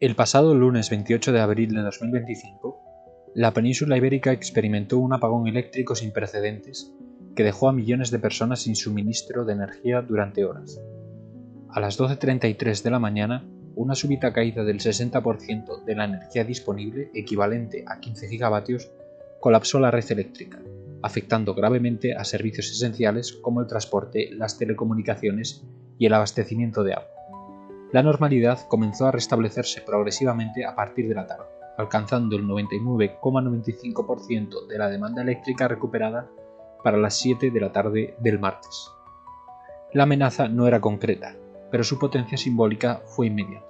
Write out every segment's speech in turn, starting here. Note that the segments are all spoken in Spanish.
El pasado lunes 28 de abril de 2025, la península ibérica experimentó un apagón eléctrico sin precedentes que dejó a millones de personas sin suministro de energía durante horas. A las 12:33 de la mañana, una súbita caída del 60% de la energía disponible, equivalente a 15 gigavatios, colapsó la red eléctrica, afectando gravemente a servicios esenciales como el transporte, las telecomunicaciones y el abastecimiento de agua. La normalidad comenzó a restablecerse progresivamente a partir de la tarde, alcanzando el 99,95% de la demanda eléctrica recuperada para las 7 de la tarde del martes. La amenaza no era concreta, pero su potencia simbólica fue inmediata.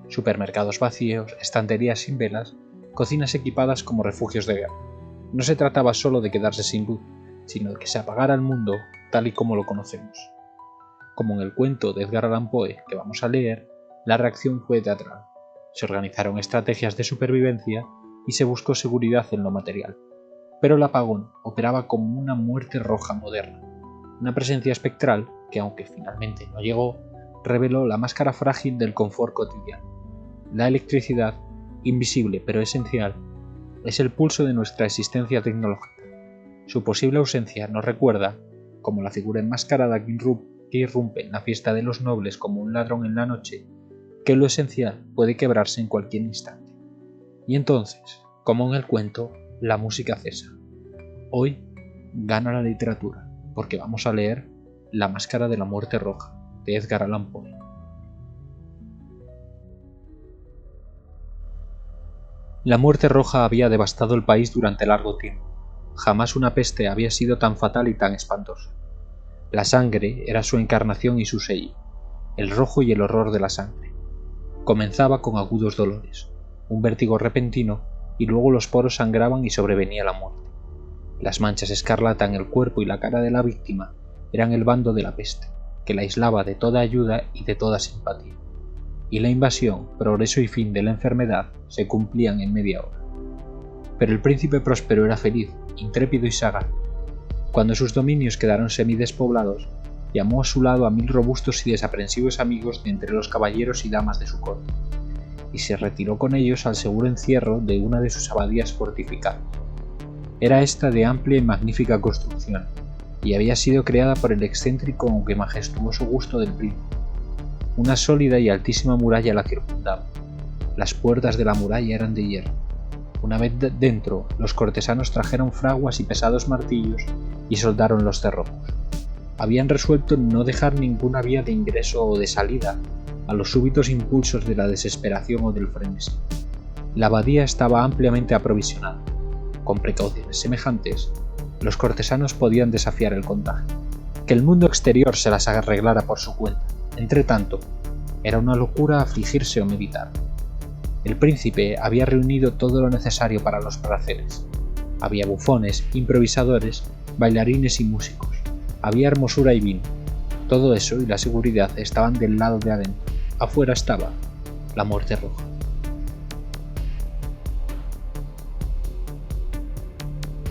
Supermercados vacíos, estanterías sin velas, cocinas equipadas como refugios de guerra. No se trataba solo de quedarse sin luz, sino de que se apagara el mundo tal y como lo conocemos. Como en el cuento de Edgar Allan Poe que vamos a leer, la reacción fue teatral. Se organizaron estrategias de supervivencia y se buscó seguridad en lo material. Pero el apagón operaba como una muerte roja moderna, una presencia espectral que, aunque finalmente no llegó, reveló la máscara frágil del confort cotidiano. La electricidad, invisible pero esencial, es el pulso de nuestra existencia tecnológica. Su posible ausencia nos recuerda, como la figura enmascarada que irrumpe en la fiesta de los nobles como un ladrón en la noche, que lo esencial puede quebrarse en cualquier instante. Y entonces, como en el cuento, la música cesa. Hoy gana la literatura, porque vamos a leer La máscara de la muerte roja, de Edgar Allan Poe. La muerte roja había devastado el país durante largo tiempo. Jamás una peste había sido tan fatal y tan espantosa. La sangre era su encarnación y su sello, el rojo y el horror de la sangre. Comenzaba con agudos dolores, un vértigo repentino, y luego los poros sangraban y sobrevenía la muerte. Las manchas escarlata en el cuerpo y la cara de la víctima eran el bando de la peste, que la aislaba de toda ayuda y de toda simpatía. Y la invasión, progreso y fin de la enfermedad se cumplían en media hora. Pero el príncipe próspero era feliz, intrépido y sagaz. Cuando sus dominios quedaron semidespoblados, llamó a su lado a 1000 robustos y desaprensivos amigos de entre los caballeros y damas de su corte, y se retiró con ellos al seguro encierro de una de sus abadías fortificadas. Era esta de amplia y magnífica construcción, y había sido creada por el excéntrico aunque majestuoso gusto del príncipe. Una sólida y altísima muralla la circundaba. Las puertas de la muralla eran de hierro. Una vez dentro, los cortesanos trajeron fraguas y pesados martillos y soldaron los cerrojos. Habían resuelto no dejar ninguna vía de ingreso o de salida a los súbitos impulsos de la desesperación o del frenesí. La abadía estaba ampliamente aprovisionada. Con precauciones semejantes, los cortesanos podían desafiar el contagio. Que el mundo exterior se las arreglara por su cuenta. Entretanto, era una locura afligirse o meditar. El príncipe había reunido todo lo necesario para los placeres. Había bufones, improvisadores, bailarines y músicos. Había hermosura y vino. Todo eso y la seguridad estaban del lado de adentro. Afuera estaba la muerte roja.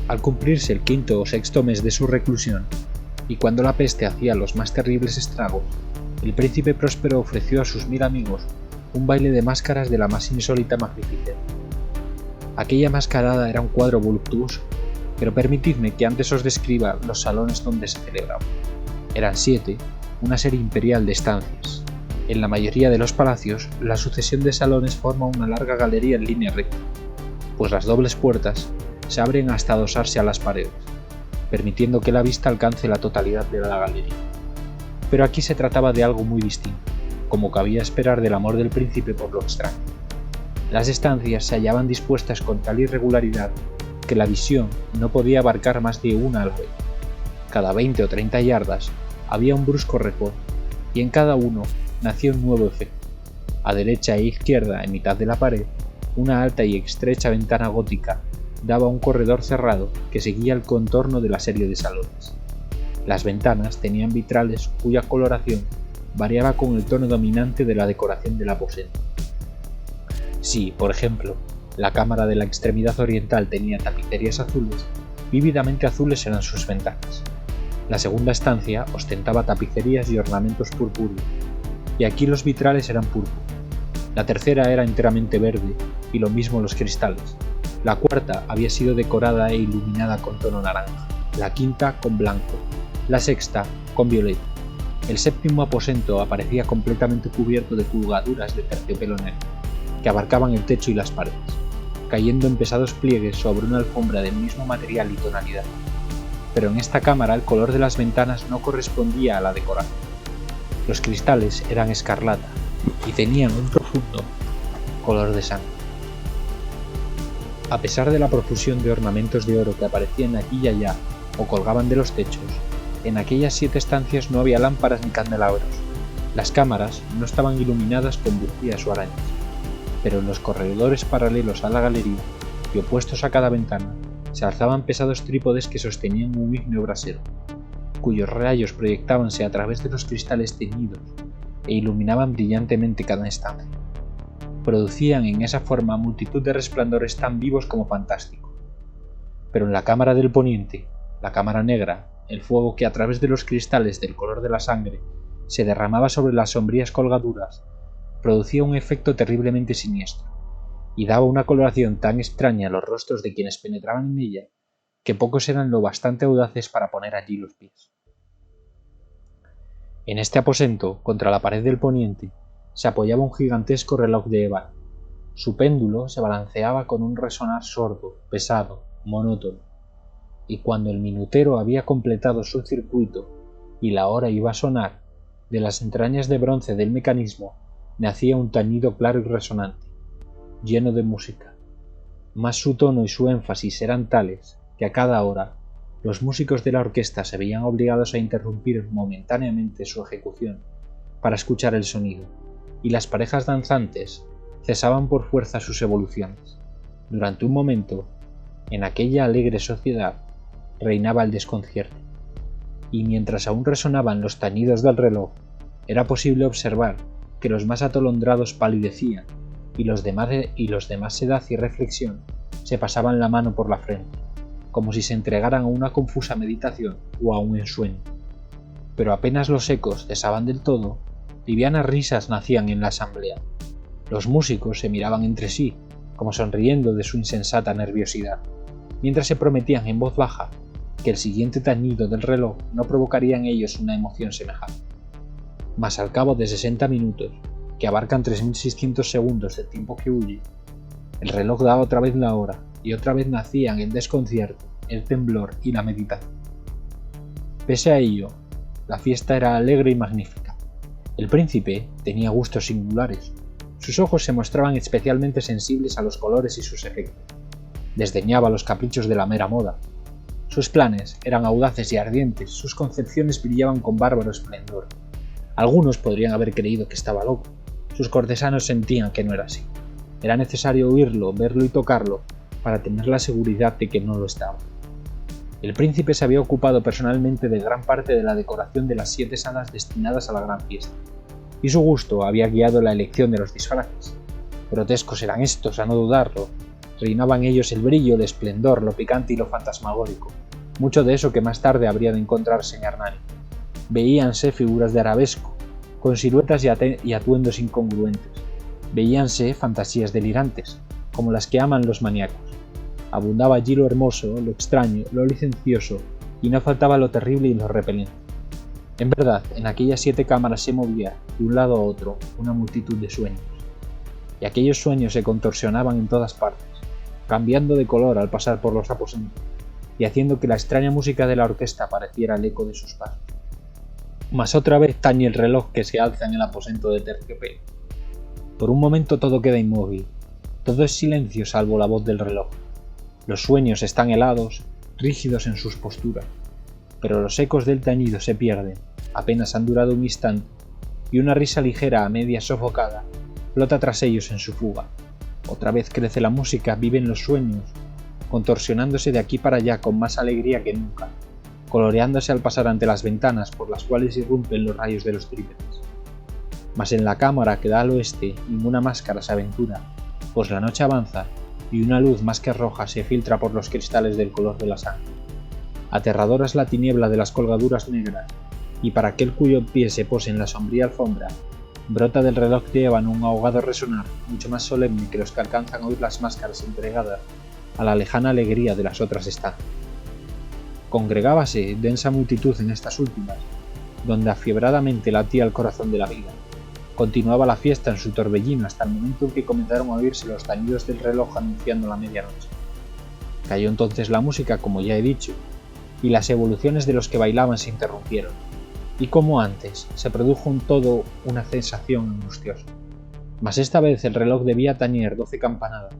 Al cumplirse el 5º o 6º mes de su reclusión, y cuando la peste hacía los más terribles estragos, el príncipe próspero ofreció a sus 1000 amigos un baile de máscaras de la más insólita magnificencia. Aquella mascarada era un cuadro voluptuoso, pero permitidme que antes os describa los salones donde se celebraba. Eran 7, una serie imperial de estancias. En la mayoría de los palacios, la sucesión de salones forma una larga galería en línea recta, pues las dobles puertas se abren hasta adosarse a las paredes, permitiendo que la vista alcance la totalidad de la galería. Pero aquí se trataba de algo muy distinto, como cabía esperar del amor del príncipe por lo extraño. Las estancias se hallaban dispuestas con tal irregularidad que la visión no podía abarcar más de una a la vez. Cada 20 o 30 yardas había un brusco recorte, y en cada uno nacía un nuevo efecto. A derecha e izquierda, en mitad de la pared, una alta y estrecha ventana gótica daba a un corredor cerrado que seguía el contorno de la serie de salones. Las ventanas tenían vitrales cuya coloración variaba con el tono dominante de la decoración del aposento. Si, por ejemplo, la cámara de la extremidad oriental tenía tapicerías azules, vívidamente azules eran sus ventanas. La segunda estancia ostentaba tapicerías y ornamentos purpúreos, y aquí los vitrales eran púrpuras. La tercera era enteramente verde, y lo mismo los cristales. La cuarta había sido decorada e iluminada con tono naranja, la quinta con blanco, la sexta con violeta. El séptimo aposento aparecía completamente cubierto de colgaduras de terciopelo negro, que abarcaban el techo y las paredes, cayendo en pesados pliegues sobre una alfombra del mismo material y tonalidad. Pero en esta cámara el color de las ventanas no correspondía a la decoración. Los cristales eran escarlata y tenían un profundo color de sangre. A pesar de la profusión de ornamentos de oro que aparecían aquí y allá o colgaban de los techos, en aquellas 7 estancias no había lámparas ni candelabros. Las cámaras no estaban iluminadas con bujías o arañas, pero en los corredores paralelos a la galería y opuestos a cada ventana se alzaban pesados trípodes que sostenían un ígneo brasero, cuyos rayos proyectábanse a través de los cristales teñidos e iluminaban brillantemente cada estancia. Producían en esa forma multitud de resplandores tan vivos como fantásticos. Pero en la cámara del poniente, la cámara negra, el fuego que a través de los cristales del color de la sangre se derramaba sobre las sombrías colgaduras, producía un efecto terriblemente siniestro, y daba una coloración tan extraña a los rostros de quienes penetraban en ella, que pocos eran lo bastante audaces para poner allí los pies. En este aposento, contra la pared del poniente, se apoyaba un gigantesco reloj de ébano. Su péndulo se balanceaba con un resonar sordo, pesado, monótono, y cuando el minutero había completado su circuito y la hora iba a sonar, de las entrañas de bronce del mecanismo nacía un tañido claro y resonante, lleno de música. Mas su tono y su énfasis eran tales que a cada hora los músicos de la orquesta se veían obligados a interrumpir momentáneamente su ejecución para escuchar el sonido, y las parejas danzantes cesaban por fuerza sus evoluciones. Durante un momento, en aquella alegre sociedad, reinaba el desconcierto, y mientras aún resonaban los tañidos del reloj, era posible observar que los más atolondrados palidecían y los demás sedad y reflexión se pasaban la mano por la frente, como si se entregaran a una confusa meditación o a un ensueño. Pero apenas los ecos cesaban del todo, livianas risas nacían en la asamblea. Los músicos se miraban entre sí, como sonriendo de su insensata nerviosidad, mientras se prometían en voz baja que el siguiente tañido del reloj no provocaría en ellos una emoción semejante. Mas al cabo de 60 minutos, que abarcan 3600 segundos del tiempo que huye, el reloj daba otra vez la hora, y otra vez nacían el desconcierto, el temblor y la meditación. Pese a ello, la fiesta era alegre y magnífica. El príncipe tenía gustos singulares. Sus ojos se mostraban especialmente sensibles a los colores y sus efectos. Desdeñaba los caprichos de la mera moda. Sus planes eran audaces y ardientes, sus concepciones brillaban con bárbaro esplendor. Algunos podrían haber creído que estaba loco. Sus cortesanos sentían que no era así. Era necesario oírlo, verlo y tocarlo para tener la seguridad de que no lo estaba. El príncipe se había ocupado personalmente de gran parte de la decoración de las 7 salas destinadas a la gran fiesta, y su gusto había guiado la elección de los disfraces. Grotescos eran estos, a no dudarlo. Reinaban en ellos el brillo, el esplendor, lo picante y lo fantasmagórico, mucho de eso que más tarde habría de encontrarse en Hernani. Veíanse figuras de arabesco, con siluetas y atuendos incongruentes. Veíanse fantasías delirantes, como las que aman los maníacos. Abundaba allí lo hermoso, lo extraño, lo licencioso, y no faltaba lo terrible y lo repelente. En verdad, en aquellas 7 cámaras se movía, de un lado a otro, una multitud de sueños. Y aquellos sueños se contorsionaban en todas partes, cambiando de color al pasar por los aposentos, y haciendo que la extraña música de la orquesta pareciera el eco de sus pasos. Mas otra vez tañe el reloj que se alza en el aposento de terciopelo. Por un momento todo queda inmóvil, todo es silencio salvo la voz del reloj. Los sueños están helados, rígidos en sus posturas, pero los ecos del tañido se pierden, apenas han durado un instante, y una risa ligera a media sofocada flota tras ellos en su fuga. Otra vez crece la música, viven los sueños, contorsionándose de aquí para allá con más alegría que nunca, coloreándose al pasar ante las ventanas por las cuales irrumpen los rayos de los trípodes. Mas en la cámara que da al oeste ninguna máscara se aventura, pues la noche avanza y una luz más que roja se filtra por los cristales del color de la sangre. Aterradora es la tiniebla de las colgaduras negras, y para aquel cuyo pie se pose en la sombría alfombra, brota del reloj de ébano un ahogado resonar mucho más solemne que los que alcanzan a oír las máscaras entregadas a la lejana alegría de las otras estancias. Congregábase densa multitud en estas últimas, donde afiebradamente latía el corazón de la vida. Continuaba la fiesta en su torbellino hasta el momento en que comenzaron a oírse los tañidos del reloj anunciando la medianoche. Cayó entonces la música, como ya he dicho, y las evoluciones de los que bailaban se interrumpieron, y como antes, se produjo en todo una sensación angustiosa. Mas esta vez el reloj debía tañer 12 campanadas,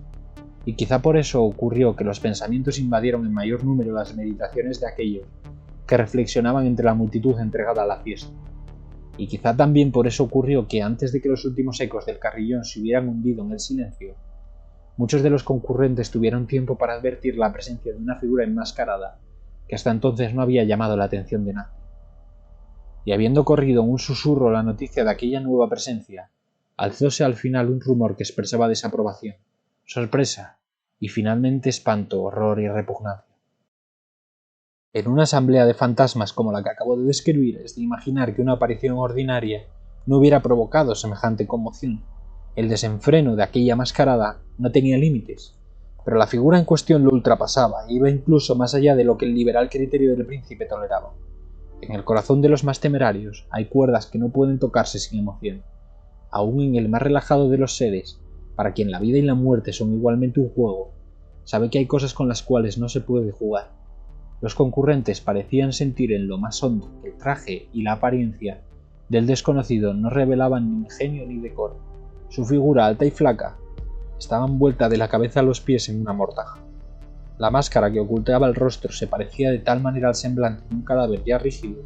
y quizá por eso ocurrió que los pensamientos invadieron en mayor número las meditaciones de aquellos que reflexionaban entre la multitud entregada a la fiesta. Y quizá también por eso ocurrió que antes de que los últimos ecos del carrillón se hubieran hundido en el silencio, muchos de los concurrentes tuvieron tiempo para advertir la presencia de una figura enmascarada que hasta entonces no había llamado la atención de nadie. Y habiendo corrido en un susurro la noticia de aquella nueva presencia, alzóse al final un rumor que expresaba desaprobación, sorpresa y finalmente espanto, horror y repugnancia. En una asamblea de fantasmas como la que acabo de describir, es de imaginar que una aparición ordinaria no hubiera provocado semejante conmoción. El desenfreno de aquella mascarada no tenía límites, pero la figura en cuestión lo ultrapasaba e iba incluso más allá de lo que el liberal criterio del príncipe toleraba. En el corazón de los más temerarios hay cuerdas que no pueden tocarse sin emoción. Aún en el más relajado de los seres, para quien la vida y la muerte son igualmente un juego, sabe que hay cosas con las cuales no se puede jugar. Los concurrentes parecían sentir en lo más hondo que el traje y la apariencia del desconocido no revelaban ni ingenio ni decoro. Su figura alta y flaca estaba envuelta de la cabeza a los pies en una mortaja. La máscara que ocultaba el rostro se parecía de tal manera al semblante de un cadáver ya rígido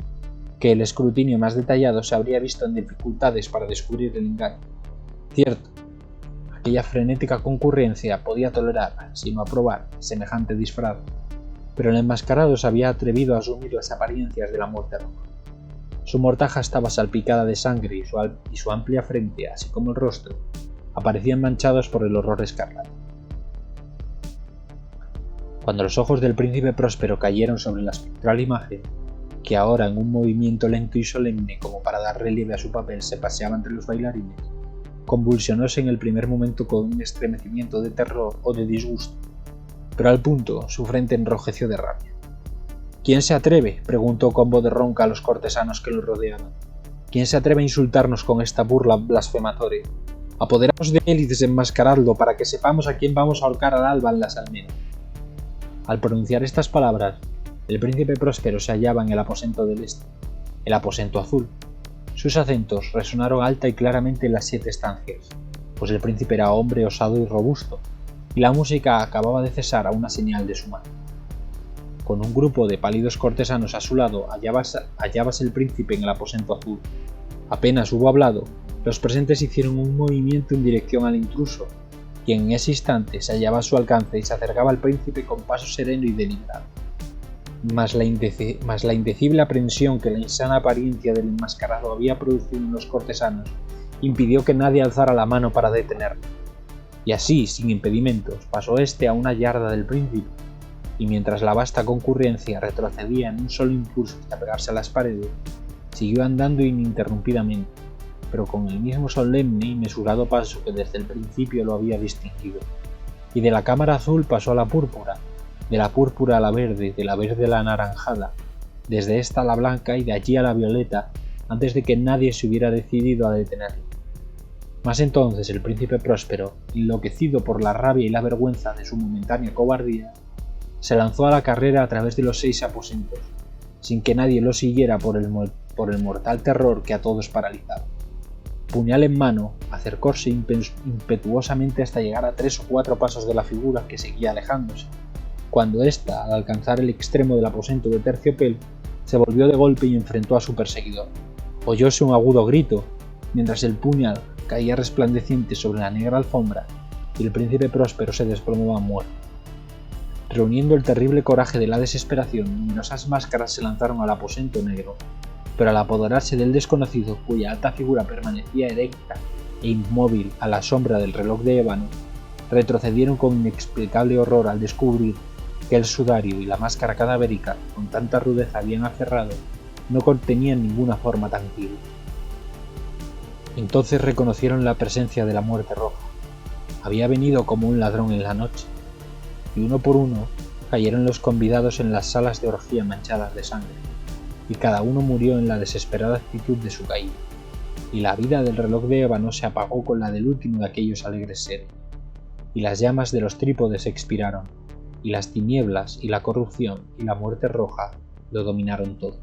que el escrutinio más detallado se habría visto en dificultades para descubrir el engaño. Cierto, aquella frenética concurrencia podía tolerar, si no aprobar, semejante disfraz, pero el enmascarado se había atrevido a asumir las apariencias de la muerte roja. Su mortaja estaba salpicada de sangre y su amplia frente, así como el rostro, aparecían manchados por el horror escarlata. Cuando los ojos del príncipe Próspero cayeron sobre la espectral imagen, que ahora en un movimiento lento y solemne como para dar relieve a su papel se paseaba entre los bailarines, convulsionóse en el primer momento con un estremecimiento de terror o de disgusto, pero al punto su frente enrojeció de rabia. ¿Quién se atreve?, preguntó con voz de ronca a los cortesanos que lo rodeaban. ¿Quién se atreve a insultarnos con esta burla blasfematoria? Apoderaos de él y desenmascaradlo para que sepamos a quién vamos a ahorcar al alba en las almenas. Al pronunciar estas palabras, el príncipe Próspero se hallaba en el aposento del este, el aposento azul. Sus acentos resonaron alta y claramente en las 7 estancias, pues el príncipe era hombre osado y robusto, y la música acababa de cesar a una señal de su mano. Con un grupo de pálidos cortesanos a su lado hallábase el príncipe en el aposento azul. Apenas hubo hablado, los presentes hicieron un movimiento en dirección al intruso, quien en ese instante se hallaba a su alcance y se acercaba al príncipe con paso sereno y deliberado. Mas la indecible aprensión que la insana apariencia del enmascarado había producido en los cortesanos impidió que nadie alzara la mano para detenerlo. Y así, sin impedimentos, pasó éste a una yarda del príncipe, y mientras la vasta concurrencia retrocedía en un solo impulso hasta pegarse a las paredes, siguió andando ininterrumpidamente, pero con el mismo solemne y mesurado paso que desde el principio lo había distinguido. Y de la cámara azul pasó a la púrpura, de la púrpura a la verde, de la verde a la anaranjada, desde esta a la blanca y de allí a la violeta, antes de que nadie se hubiera decidido a detenerlo. Mas entonces el príncipe Próspero, enloquecido por la rabia y la vergüenza de su momentánea cobardía, se lanzó a la carrera a través de los 6 aposentos, sin que nadie lo siguiera por el mortal terror que a todos paralizaba. Puñal en mano, acercóse impetuosamente hasta llegar a 3 o 4 pasos de la figura que seguía alejándose, cuando ésta, al alcanzar el extremo del aposento de terciopelo, se volvió de golpe y enfrentó a su perseguidor. Oyóse un agudo grito, mientras el puñal caía resplandeciente sobre la negra alfombra y el príncipe Próspero se desplomaba muerto. Reuniendo el terrible coraje de la desesperación, numerosas máscaras se lanzaron al aposento negro, pero al apoderarse del desconocido, cuya alta figura permanecía erecta e inmóvil a la sombra del reloj de ébano, retrocedieron con inexplicable horror al descubrir que el sudario y la máscara cadavérica, con tanta rudeza bien aferrado, no contenían ninguna forma tangible. Entonces reconocieron la presencia de la muerte roja. Había venido como un ladrón en la noche, y uno por uno cayeron los convidados en las salas de orgía manchadas de sangre, y cada uno murió en la desesperada actitud de su caída, y la vida del reloj de ébano se apagó con la del último de aquellos alegres seres, y las llamas de los trípodes expiraron, y las tinieblas y la corrupción y la muerte roja lo dominaron todo.